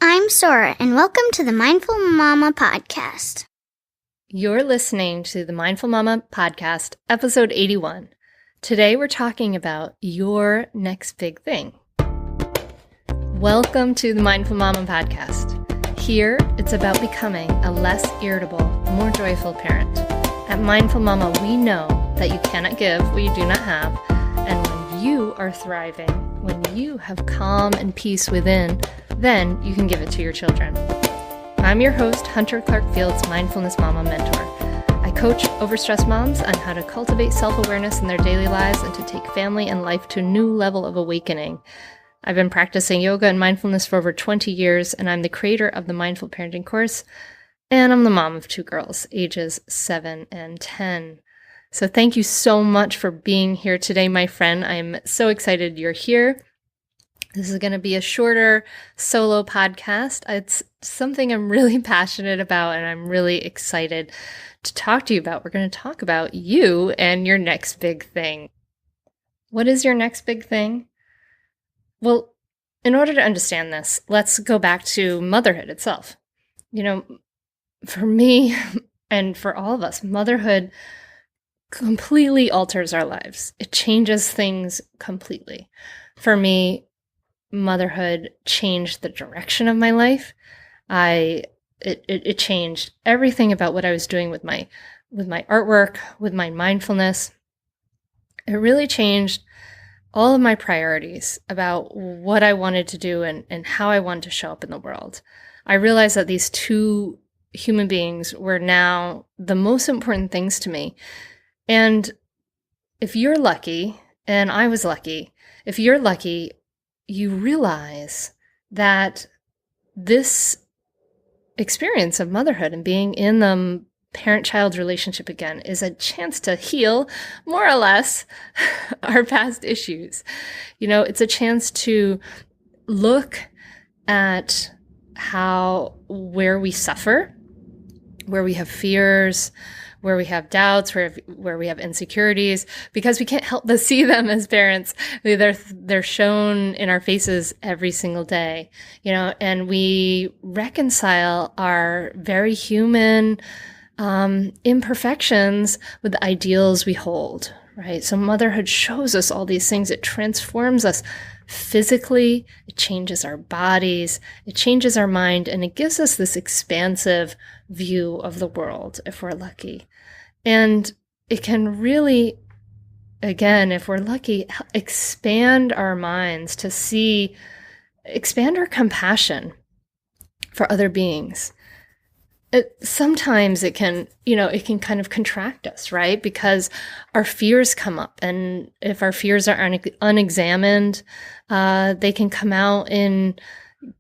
I'm Sora, and welcome to the Mindful Mama Podcast. You're listening to the Mindful Mama Podcast, episode 81. Today we're talking about your next big thing. Welcome to the Mindful Mama Podcast. Here, it's about becoming a less irritable, more joyful parent. At Mindful Mama, we know that you cannot give what you do not have, and when you are thriving, when you have calm and peace within, then you can give it to your children. I'm your host, Hunter Clarke-FIELDS, Mindfulness Mama Mentor. I coach overstressed moms on how to cultivate self-awareness in their daily lives and to take family and life to a new level of awakening. I've been practicing yoga and mindfulness for over 20 years, and I'm the creator of the Mindful Parenting course, and I'm the mom of 2 girls, ages 7 and 10. So thank you so much for being here today, my friend. I'm so excited you're here. This is going to be a shorter solo podcast. It's something I'm really passionate about and I'm really excited to talk to you about. We're going to talk about you and your next big thing. What is your next big thing? Well, in order to understand this, let's go back to motherhood itself. For me and for all of us, motherhood completely alters our lives. It changes things completely. For me, motherhood changed the direction of my life. It changed everything about what I was doing with my artwork, with my mindfulness. It really changed all of my priorities about what I wanted to do and how I wanted to show up in the world. I realized that these 2 human beings were now the most important things to me. And if you're lucky, and I was lucky, if you're lucky, you realize that this experience of motherhood and being in the parent-child relationship again is a chance to heal, more or less, our past issues. It's a chance to look at where we suffer, where we have fears, where we have doubts, where we have insecurities, because we can't help but see them as parents. They're shown in our faces every single day, and we reconcile our very human imperfections with the ideals we hold, right? So motherhood shows us all these things. It transforms us physically, it changes our bodies, it changes our mind, and it gives us this expansive view of the world if we're lucky. And it can really, again, if we're lucky, expand our minds to expand our compassion for other beings. Sometimes it can kind of contract us, right? Because our fears come up, and if our fears are unexamined, they can come out in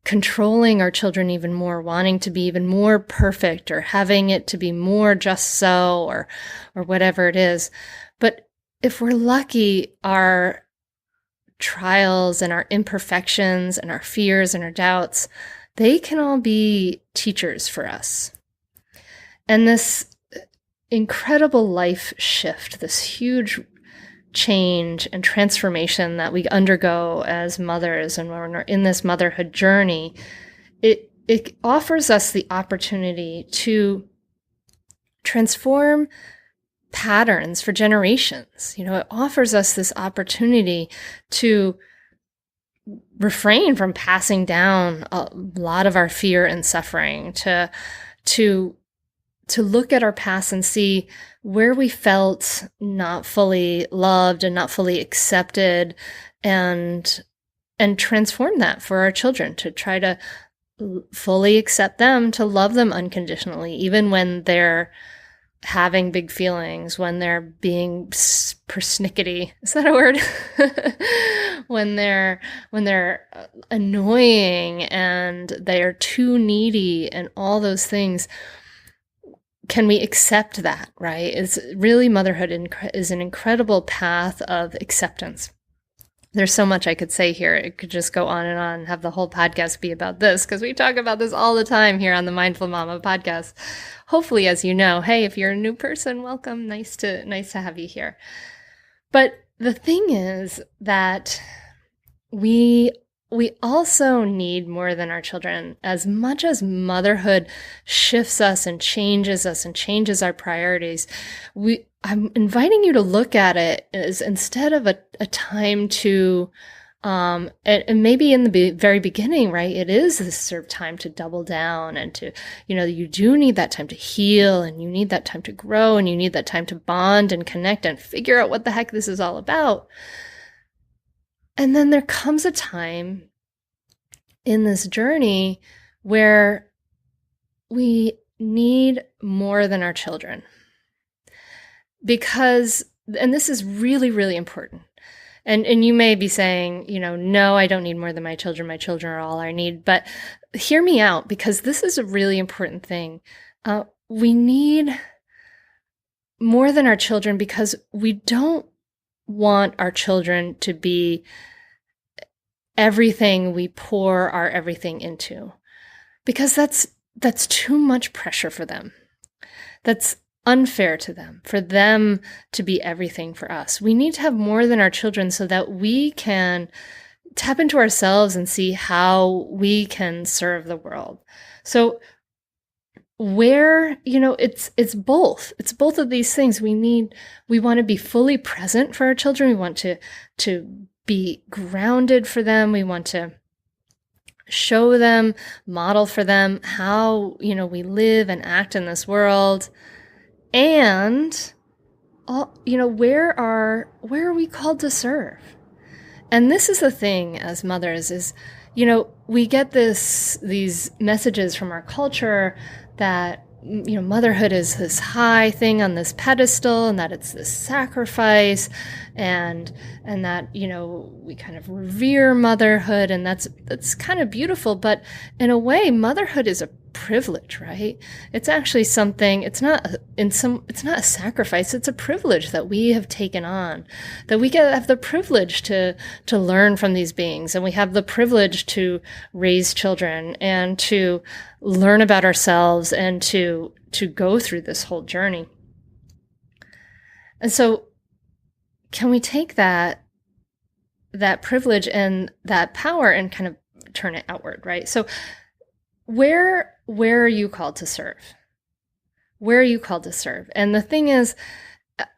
controlling our children even more, wanting to be even more perfect, or having it to be more just so, or whatever it is. But if we're lucky, our trials and our imperfections and our fears and our doubts, they can all be teachers for us. And this incredible life shift, this huge change and transformation that we undergo as mothers and when we're in this motherhood journey, it offers us the opportunity to transform patterns for generations. It offers us this opportunity to refrain from passing down a lot of our fear and suffering, to look at our past and see where we felt not fully loved and not fully accepted, and transform that for our children, to try to fully accept them, to love them unconditionally, even when they're having big feelings, when they're being persnickety. Is that a word? when they're annoying and they're too needy and all those things. Can we accept that, right? It's really, motherhood is an incredible path of acceptance. There's so much I could say here. It could just go on and have the whole podcast be about this, because we talk about this all the time here on the Mindful Mama podcast. Hopefully, as you know, hey, if you're a new person, welcome. Nice to have you here. But the thing is that we we also need more than our children. As much as motherhood shifts us and changes our priorities, I'm inviting you to look at it as instead of a time to, and maybe in the very beginning, right, it is this sort of time to double down and to, you do need that time to heal, and you need that time to grow, and you need that time to bond and connect and figure out what the heck this is all about. And then there comes a time in this journey where we need more than our children. Because, and this is really, really important. And you may be saying, no, I don't need more than my children. My children are all I need. But hear me out, because this is a really important thing. We need more than our children because we don't want our children to be everything we pour our everything into, because that's too much pressure for them. That's unfair to them, for them to be everything for us. We need to have more than our children so that we can tap into ourselves and see how we can serve the world. So where, it's both. It's both of these things. We want to be fully present for our children. We want to be grounded for them. We want to show them, model for them how, we live and act in this world. And, where are we called to serve? And this is the thing as mothers is, we get these messages from our culture that, motherhood is this high thing on this pedestal, and that it's this sacrifice, and that, we kind of revere motherhood, and that's kind of beautiful. But in a way, motherhood is a privilege, right? It's actually something, it's not a sacrifice, it's a privilege that we have taken on, that we have the privilege to learn from these beings, and we have the privilege to raise children and to learn about ourselves and to go through this whole journey. And so can we take that privilege and that power and kind of turn it outward, right? So where are you called to serve? Where are you called to serve? And the thing is,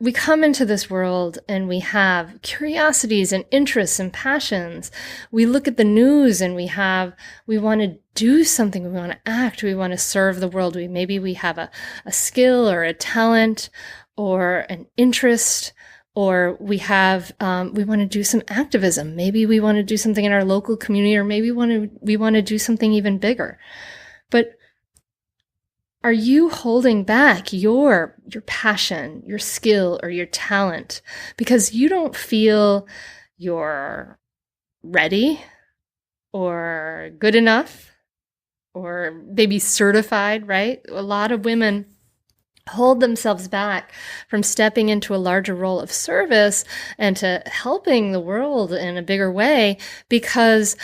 we come into this world and we have curiosities and interests and passions. We look at the news and we want to do something. We want to act. We want to serve the world. Maybe we have a skill or a talent or an interest, or we want to do some activism. Maybe we want to do something in our local community, or maybe we want to do something even bigger. But are you holding back your passion, your skill, or your talent because you don't feel you're ready or good enough or maybe certified, right? A lot of women hold themselves back from stepping into a larger role of service and to helping the world in a bigger way because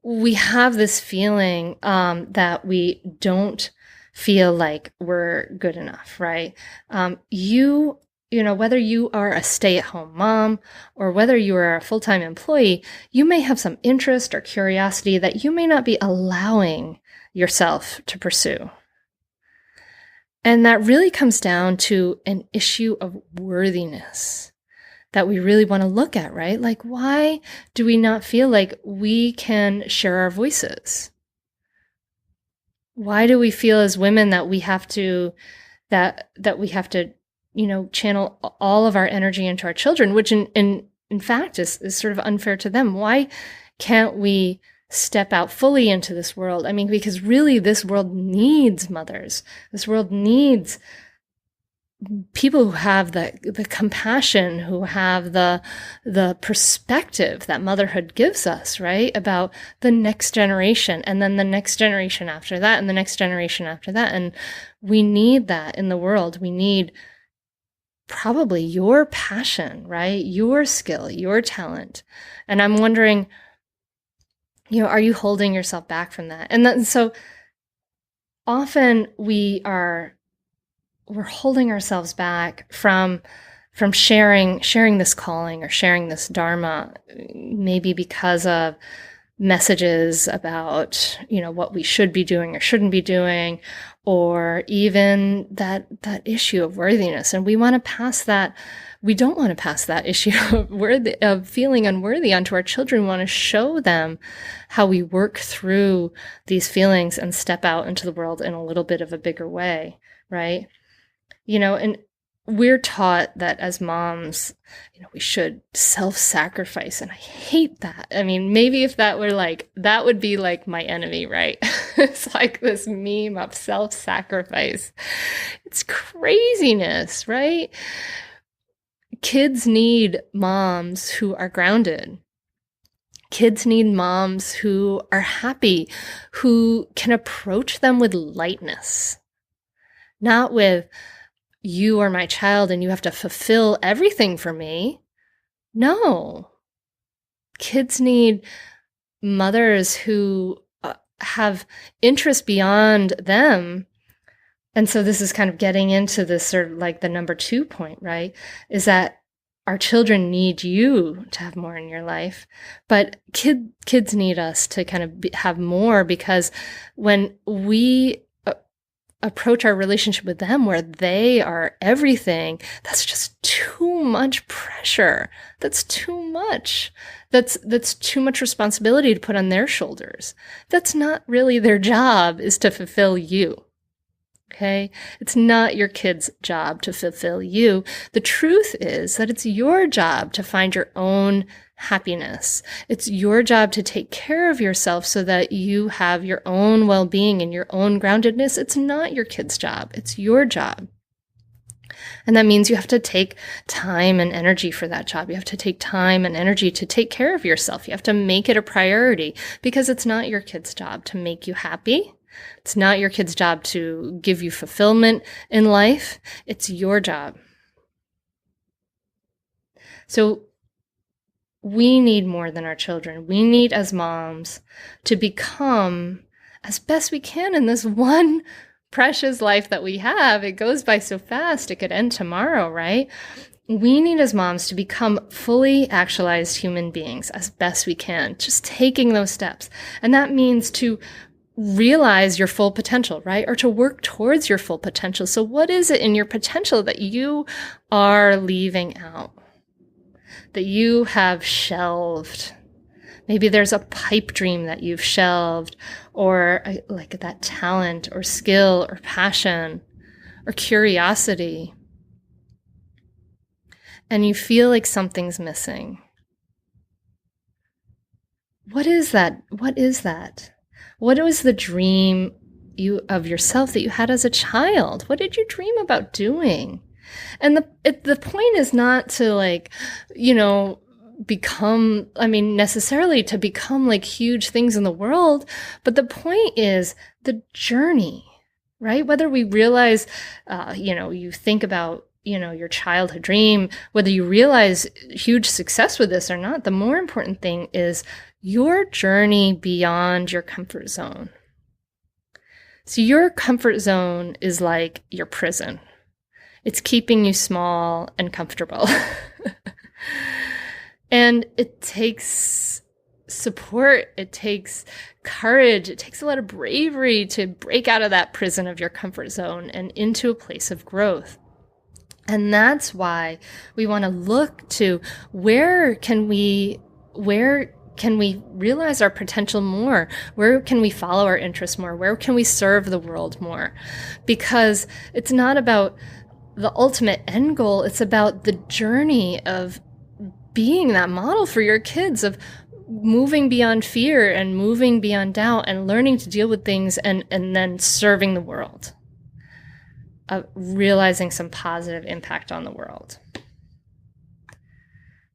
we have this feeling that we don't feel like we're good enough, right? Whether you are a stay-at-home mom or whether you are a full-time employee, you may have some interest or curiosity that you may not be allowing yourself to pursue. And that really comes down to an issue of worthiness that we really want to look at, right? Like, why do we not feel like we can share our voices? Why do we feel as women that we have to, channel all of our energy into our children, which in fact is sort of unfair to them? Why can't we step out fully into this world? I mean, because really this world needs mothers. This world needs people who have the compassion, who have the perspective that motherhood gives us, right? About the next generation and then the next generation after that and the next generation after that. And we need that in the world. We need probably your passion, right? Your skill, your talent. And I'm wondering, are you holding yourself back from that? And so often we're holding ourselves back from sharing this calling or sharing this dharma, maybe because of messages about, what we should be doing or shouldn't be doing, or even that issue of worthiness. And we want to pass that. We don't want to pass that issue of feeling unworthy onto our children. We want to show them how we work through these feelings and step out into the world in a little bit of a bigger way, right? And we're taught that as moms, we should self-sacrifice. And I hate that. I mean, maybe if that were that would be like my enemy, right? It's like this meme of self-sacrifice. It's craziness, right? Kids need moms who are grounded. Kids need moms who are happy, who can approach them with lightness, not with, you are my child and you have to fulfill everything for me. No. Kids need mothers who have interest beyond them. And so this is kind of getting into this sort of like the number 2 point, right? Is that our children need you to have more in your life, but kids need us to kind of have more, because when we approach our relationship with them where they are everything, that's just too much pressure. That's too much. That's too much responsibility to put on their shoulders. That's not really their job, is to fulfill you. Okay? It's not your kid's job to fulfill you. The truth is that it's your job to find your own happiness. It's your job to take care of yourself so that you have your own well-being and your own groundedness. It's not your kid's job. It's your job. And that means you have to take time and energy for that job. You have to take time and energy to take care of yourself. You have to make it a priority, because it's not your kid's job to make you happy. It's not your kid's job to give you fulfillment in life. It's your job. So we need more than our children. We need, as moms, to become, as best we can in this one precious life that we have. It goes by so fast. It could end tomorrow, right? We need, as moms, to become fully actualized human beings as best we can, just taking those steps. And that means to realize your full potential, right? Or to work towards your full potential. So what is it in your potential that you are leaving out, that you have shelved? Maybe there's a pipe dream that you've shelved, or like that talent or skill or passion or curiosity. And you feel like something's missing. What is that? What is that? What was the dream of yourself that you had as a child? What did you dream about doing? And the point is not to become, necessarily to become like huge things in the world, but the point is the journey, right? Whether we realize, you think about, your childhood dream, whether you realize huge success with this or not, the more important thing is your journey beyond your comfort zone. So your comfort zone is like your prison. It's keeping you small and comfortable. And it takes support, it takes courage, it takes a lot of bravery to break out of that prison of your comfort zone and into a place of growth. And that's why we want to look to where can we realize our potential more? Where can we follow our interests more? Where can we serve the world more? Because it's not about the ultimate end goal. It's about the journey of being that model for your kids, of moving beyond fear and moving beyond doubt and learning to deal with things and then serving the world, of realizing some positive impact on the world.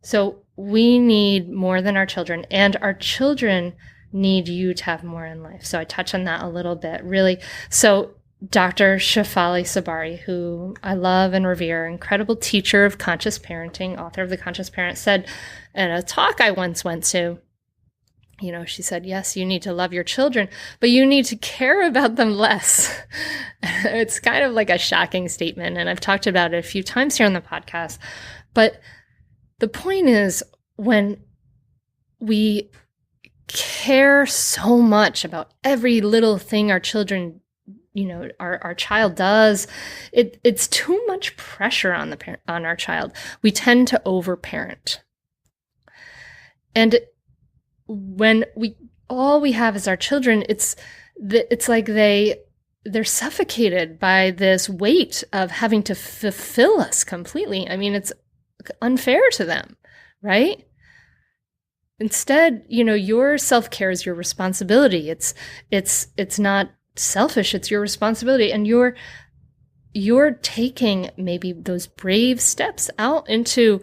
So we need more than our children, and our children need you to have more in life. So I touch on that a little bit, really. So Dr. Shefali Sabari, who I love and revere, incredible teacher of conscious parenting, author of The Conscious Parent, said in a talk I once went to, she said, yes, you need to love your children, but you need to care about them less. It's kind of like a shocking statement, and I've talked about it a few times here on the podcast. But the point is, when we care so much about every little thing our children, our child does, it's too much pressure on on our child. We tend to overparent. And when all we have is our children, it's like they're suffocated by this weight of having to fulfill us completely. I mean, it's unfair to them, right? Instead, your self-care is your responsibility. It's not selfish, it's your responsibility. And you're taking maybe those brave steps out into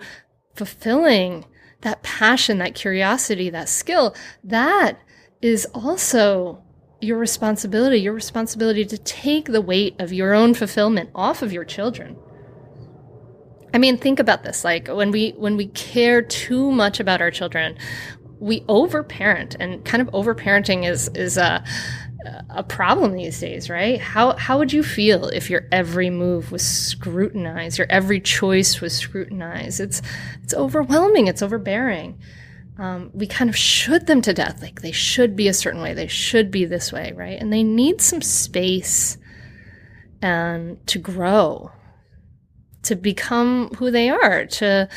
fulfilling that passion, that curiosity, that skill. That is also your responsibility to take the weight of your own fulfillment off of your children. I mean, think about this. Like when we care too much about our children, we overparent, and kind of overparenting is a problem these days, right? How would you feel if your every move was scrutinized, your every choice was scrutinized? It's overwhelming. It's overbearing. We kind of should them to death. Like they should be a certain way. They should be this way, right? And they need some space to grow, to become who they are, to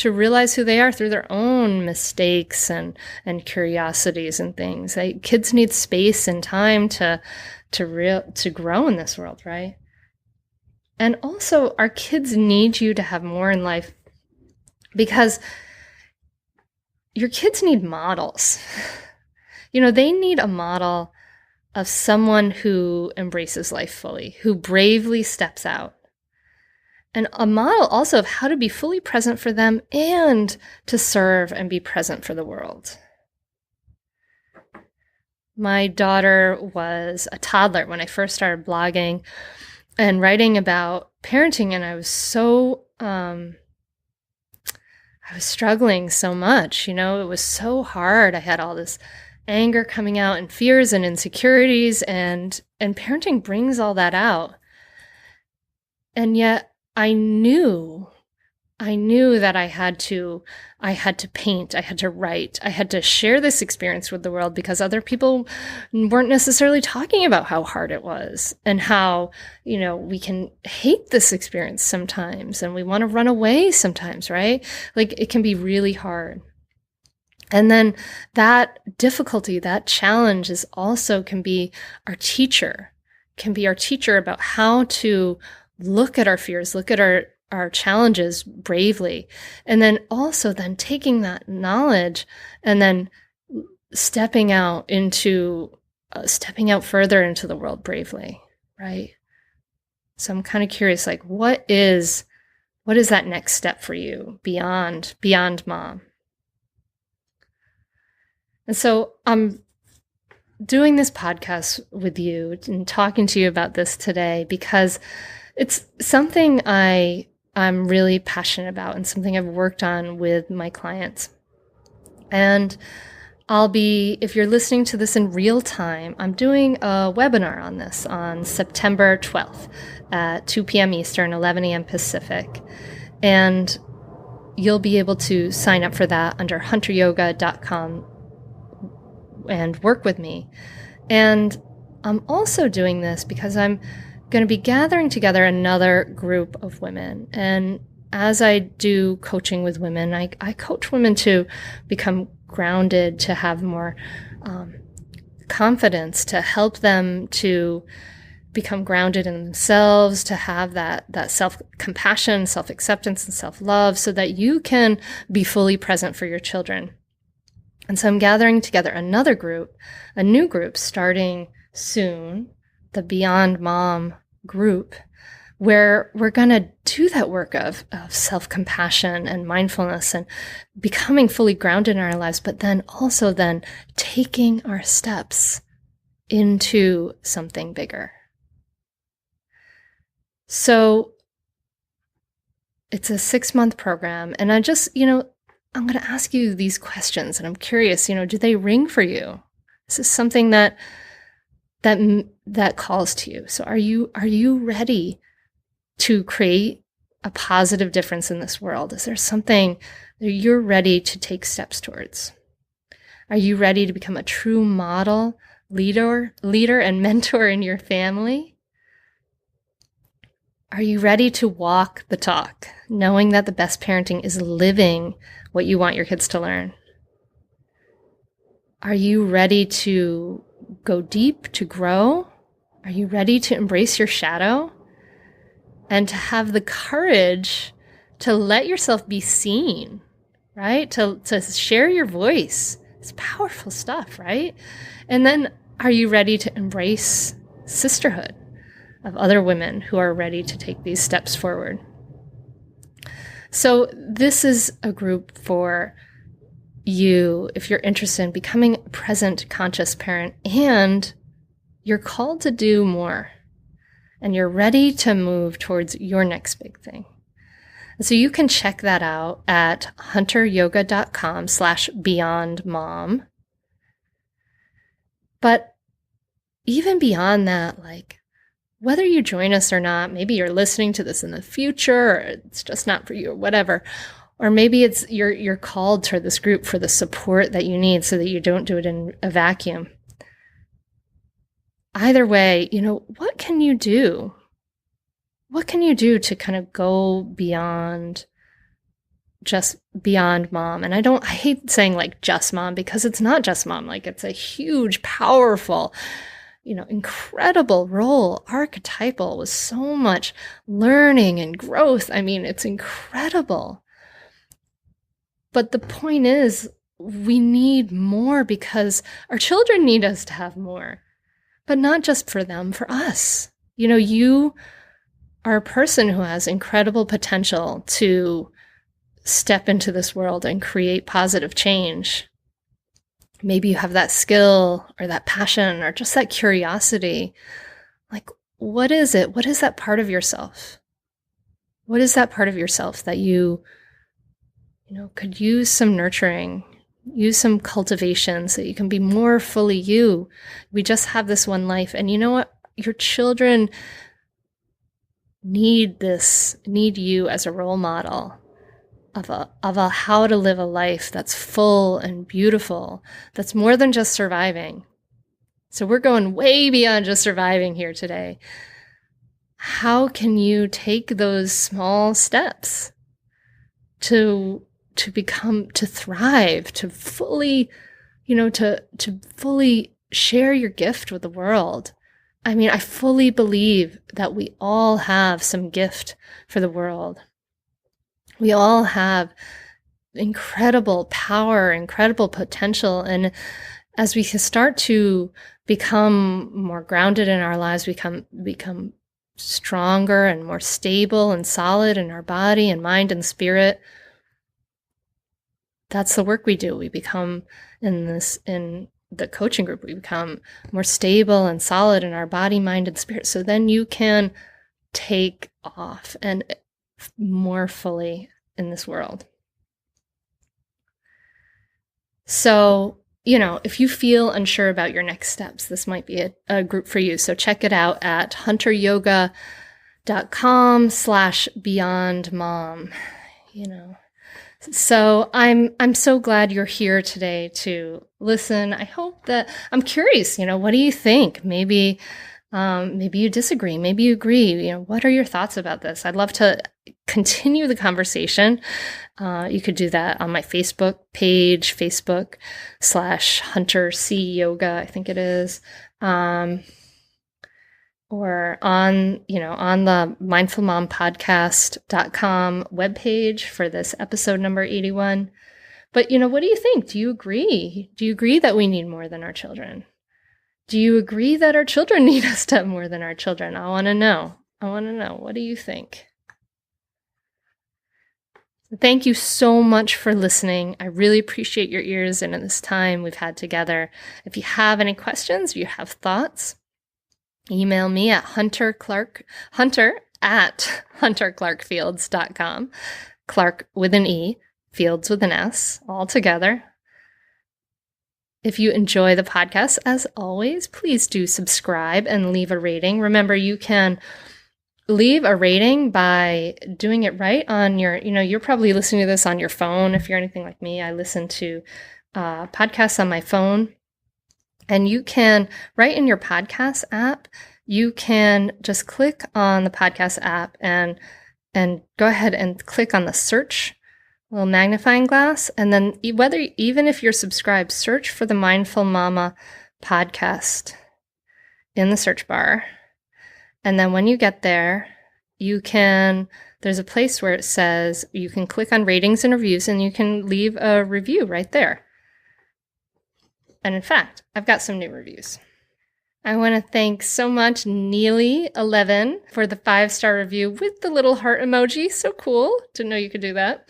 realize who they are through their own mistakes and curiosities and things. Kids need space and time to grow in this world, right? And also, our kids need you to have more in life, because your kids need models. They need a model of someone who embraces life fully, who bravely steps out. And a model also of how to be fully present for them and to serve and be present for the world. My daughter was a toddler when I first started blogging and writing about parenting, and I was struggling so much. It was so hard. I had all this anger coming out and fears and insecurities, and parenting brings all that out. And yet I knew that I had to paint, I had to write, I had to share this experience with the world, because other people weren't necessarily talking about how hard it was, and how, we can hate this experience sometimes, and we want to run away sometimes, right? Like it can be really hard. And then that difficulty, that challenge can be our teacher about how to look at our fears, look at our challenges bravely, and then also then taking that knowledge and then stepping out further into the world bravely, right? So I'm kind of curious, like, what is that next step for you beyond mom? And so I'm doing this podcast with you and talking to you about this today because it's something I'm really passionate about and something I've worked on with my clients. And if you're listening to this in real time, I'm doing a webinar on this on September 12th at 2 p.m. Eastern, 11 a.m. Pacific. And you'll be able to sign up for that under hunteryoga.com and work with me. And I'm also doing this because I'm going to be gathering together another group of women. And as I do coaching with women, I coach women to become grounded, to have more confidence, to help them to become grounded in themselves, to have that self-compassion, self-acceptance, and self-love, so that you can be fully present for your children. And so I'm gathering together another group, a new group starting soon, the Beyond Mom group, where we're going to do that work of self-compassion and mindfulness and becoming fully grounded in our lives, but then also taking our steps into something bigger. So it's a 6-month program, and I just, I'm going to ask you these questions, and I'm curious, do they ring for you? Is this something that calls to you? So are you ready to create a positive difference in this world? Is there something that you're ready to take steps towards? Are you ready to become a true model, leader and mentor in your family? Are you ready to walk the talk, knowing that the best parenting is living what you want your kids to learn? Are you ready to go deep, to grow? Are you ready to embrace your shadow and to have the courage to let yourself be seen, right? To share your voice. It's powerful stuff, right? And then are you ready to embrace sisterhood of other women who are ready to take these steps forward? So this is a group for you if you're interested in becoming a present, conscious parent and you're called to do more and you're ready to move towards your next big thing. And so you can check that out at hunteryoga.com/beyondmom. But even beyond that, like whether you join us or not, maybe you're listening to this in the future or it's just not for you or whatever, or maybe it's you're called to this group for the support that you need so that you don't do it in a vacuum. Either way, what can you do? What can you do to kind of go beyond just beyond mom? And I hate saying like just mom because it's not just mom. Like it's a huge, powerful, incredible role, archetypal with so much learning and growth. I mean, it's incredible. But the point is, we need more because our children need us to have more, but not just for them, for us. You are a person who has incredible potential to step into this world and create positive change. Maybe you have that skill or that passion or just that curiosity. Like, what is it? What is that part of yourself? What is that part of yourself that you could use some nurturing, use some cultivation so you can be more fully you? We just have this one life. And you know what? Your children need you as a role model of a how to live a life that's full and beautiful, that's more than just surviving. So we're going way beyond just surviving here today. How can you take those small steps to thrive, to fully, to fully share your gift with the world? I mean, I fully believe that we all have some gift for the world. We all have incredible power, incredible potential. And as we start to become more grounded in our lives, become stronger and more stable and solid in our body and mind and spirit, that's the work we do. We become in the coaching group, we become more stable and solid in our body, mind, and spirit. So then you can take off and more fully in this world. So, if you feel unsure about your next steps, this might be a group for you. So check it out at hunteryoga.com/beyondmom. So I'm so glad you're here today to listen. I hope that I'm curious, what do you think? Maybe you disagree. Maybe you agree. What are your thoughts about this? I'd love to continue the conversation. You could do that on my Facebook page, Facebook.com/HunterCyoga, I think it is. Or on the mindfulmompodcast.com webpage for this episode number 81. But, what do you think? Do you agree? Do you agree that we need more than our children? Do you agree that our children need us to have more than our children? I want to know. What do you think? Thank you so much for listening. I really appreciate your ears and this time we've had together. If you have any questions, if you have thoughts, email me at hunter@hunterclarkefields.com. Clark with an E, Fields with an S, all together. If you enjoy the podcast, as always, please do subscribe and leave a rating. Remember, you can leave a rating by doing it right on your, you're probably listening to this on your phone. If you're anything like me, I listen to podcasts on my phone. And you can, right in your podcast app, you can just click on the podcast app and go ahead and click on the search little magnifying glass. And then even if you're subscribed, search for the Mindful Mama podcast in the search bar. And then when you get there, there's a place where it says you can click on ratings and reviews and you can leave a review right there. And in fact, I've got some new reviews. I want to thank so much Neely11 for the 5-star review with the little heart emoji. So cool. Didn't know you could do that.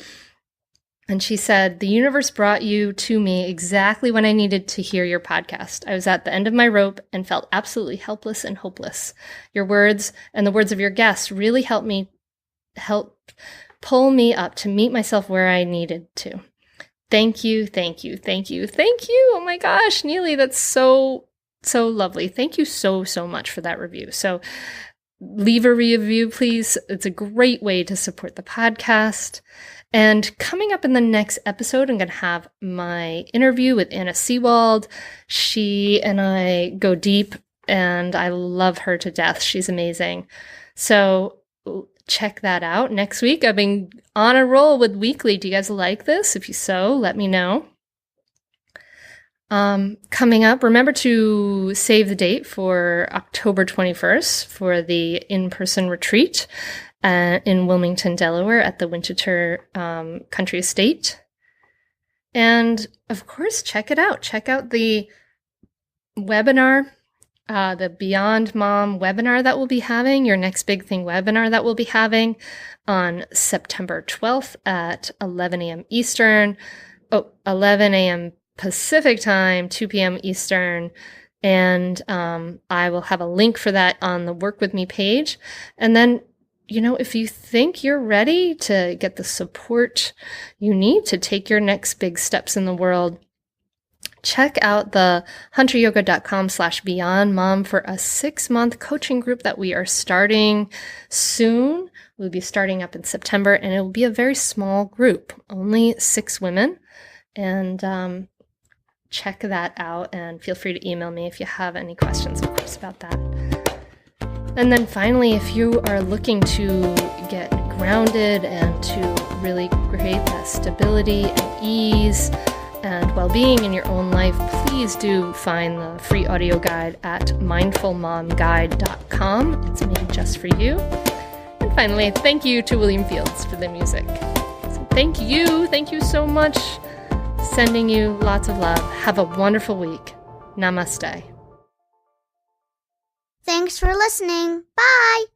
And she said, the universe brought you to me exactly when I needed to hear your podcast. I was at the end of my rope and felt absolutely helpless and hopeless. Your words and the words of your guests really helped pull me up to meet myself where I needed to. Thank you, thank you, thank you, thank you. Oh my gosh, Neely, that's so lovely. Thank you so much for that review. So leave a review, please. It's a great way to support the podcast. And coming up in the next episode, I'm going to have my interview with Anna Seawald. She and I go deep, and I love her to death. She's amazing. So check that out. Next week, I've been on a roll with weekly. Do you guys like this? If you so, let me know. Coming up, remember to save the date for October 21st for the in-person retreat in Wilmington, Delaware at the Winchester Country Estate. And of course, check it out. Check out the webinar, the Beyond Mom webinar that we'll be having, your next big thing webinar that we'll be having on September 12th at 11 a.m. Eastern, 11 a.m. Pacific time, 2 p.m. Eastern. And I will have a link for that on the Work With Me page. And then, if you think you're ready to get the support you need to take your next big steps in the world, check out the hunteryoga.com/beyondmom for a 6-month coaching group that we are starting soon. We'll be starting up in September, and it will be a very small group, only 6 women. And check that out, and feel free to email me if you have any questions, of course, about that. And then finally, if you are looking to get grounded and to really create that stability and ease and well-being in your own life, please do find the free audio guide at mindfulmomguide.com. It's made just for you. And finally, thank you to William Fields for the music. So thank you so much. Sending you lots of love. Have a wonderful week. Namaste. Thanks for listening. Bye.